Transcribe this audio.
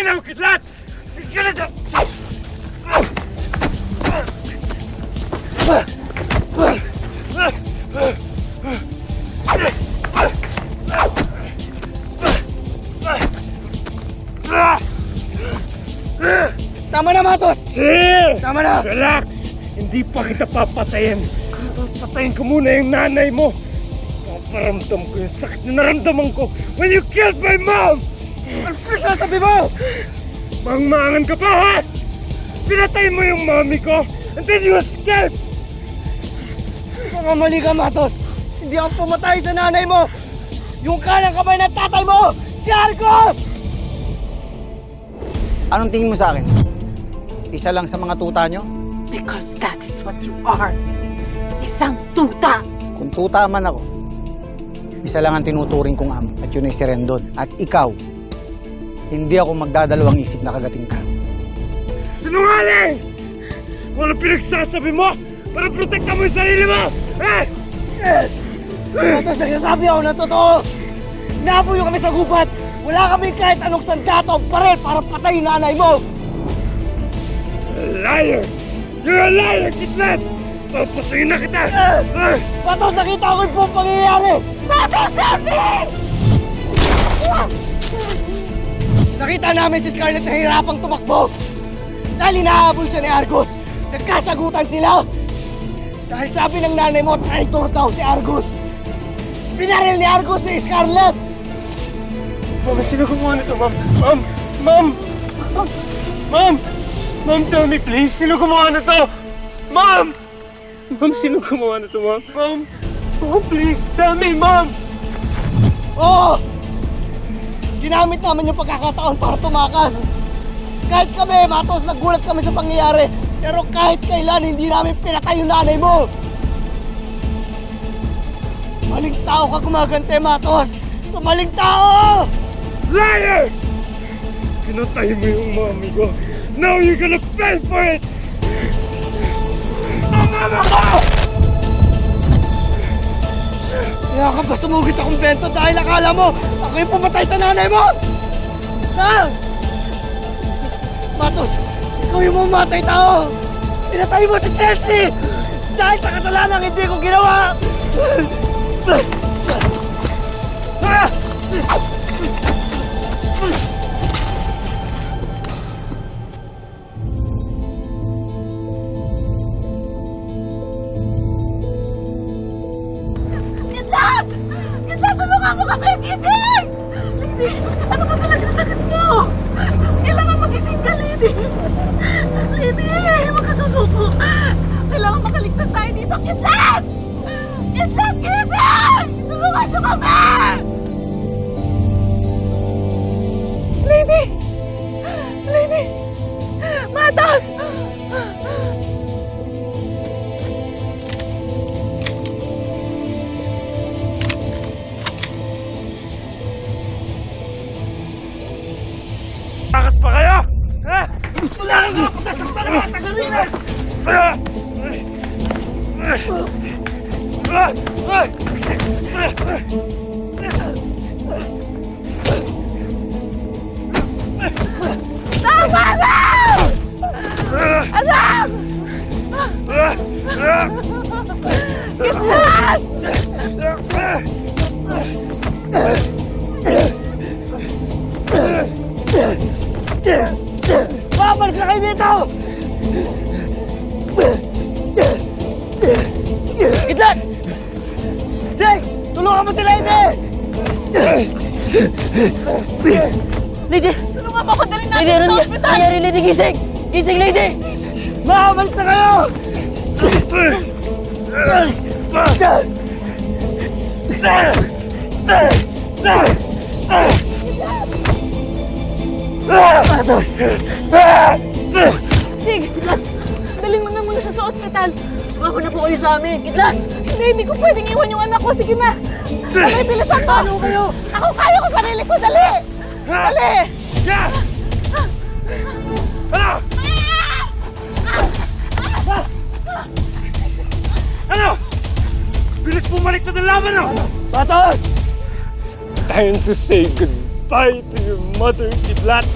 Patay na ang kidlat! Tama na, Matos! Tama na! Relax! Hindi pa kita papatayin. Patayin ko muna yung nanay mo. Paparamdam ko yung sakit na naramdaman ko when you killed my mom! Ano sasabi mo? Mangmangan ka pa, ha? Pinatay mo yung mami ko and then you escaped! Mga mali ka, Matos! Hindi ako pumatay sa nanay mo! Yung kanang kamay ng tatay mo! Si Argos! Anong tingin mo sa akin? Isa lang sa mga tuta nyo? Because that is what you are. Isang tuta! Kung tuta man ako, isa lang ang tinuturing kong amo at yun ay si Rendon. At ikaw, hindi ako magdadalawang isip na kagating ka. Sinungaling! Wala pinagsasabi mo para protekta mo yung sarili mo! Eh! Matos, nagsasabi ako na totoo! Napuyo kami sa gubat! Wala kami kahit anong sandato o baril para patayin nanay mo! Liar! You're a liar, Kidlat! Papatayin na kita! Matos, nakita ko yung buong pangyayari! Matos, Elvie! Nakita namin si Scarlett na hirapang tumakbo! Dahil inahabol siya ni Argos! Nagkasagutan sila! Dahil sabi ng nanay mo, traitor daw si Argos! Pinaril ni Argos si Scarlett! Ma'am, sino gumawa nito, ma'am? Ma'am! Ma'am! Ma'am, tell me please, sino gumawa nito? Ma'am! Ma'am, sino gumawa nito, ma'am? Ma'am! Oh, please, tell me, ma'am! Oo! Ginamit namin yung pagkakataon para tumakas! Kahit kami, Matos, nagulat kami sa pangyayari! Pero kahit kailan, hindi namin pinatay yung nanay mo! Maling tao ka gumagante, Matos! Maling tao! Liar! Pinatay mo yung mami ko. Now you're gonna pay for it! Tama na ko! Kaya ka ba sumugit sa kumbento dahil akala mo ako yung pumatay sa nanay mo? Ha? Matos, ikaw yung mamatay tao! Pinatay mo si Chelsea! Dahil sa kasalanan hindi ko ginawa! Kidlat! Kidlat, tulungan mo kami! Gising! Lady, ano ba talaga sakit mo? Kailangan magising ka, Lady! Lady, huwag ka susuko! Kailangan makaligtas tayo dito, Kidlat! Kidlat, gising! Tulungan niyo kami! Lady! Lady! Matos! Takas pa kayo! Ha? Wala kang kapatas ang talaga! Tagalinan! Tama na! Alam! Kidlat! Babalik na kayo dito! Kidlat! Jake! Tulungan mo si Lady! Lady! Tulungan mo ako, dalhin natin sa ospital! Nangyari, Lady! Gising! Gising, Lady! Babalik na kayo! Sige, Kidlat! Dalhin mo na muna siya sa ospital! Sumama na po kayo sa amin, Kidlat! Hindi ko pwedeng iwan yung anak ko! Sige na! Dali, bilisan mo! Ano kayo? Ako kaya ko sarili ko! Dali! Dali! Ano? Ano? Bilis bumalik na ng laban, no? Matos! Time to say goodbye to your mother, Kidlat.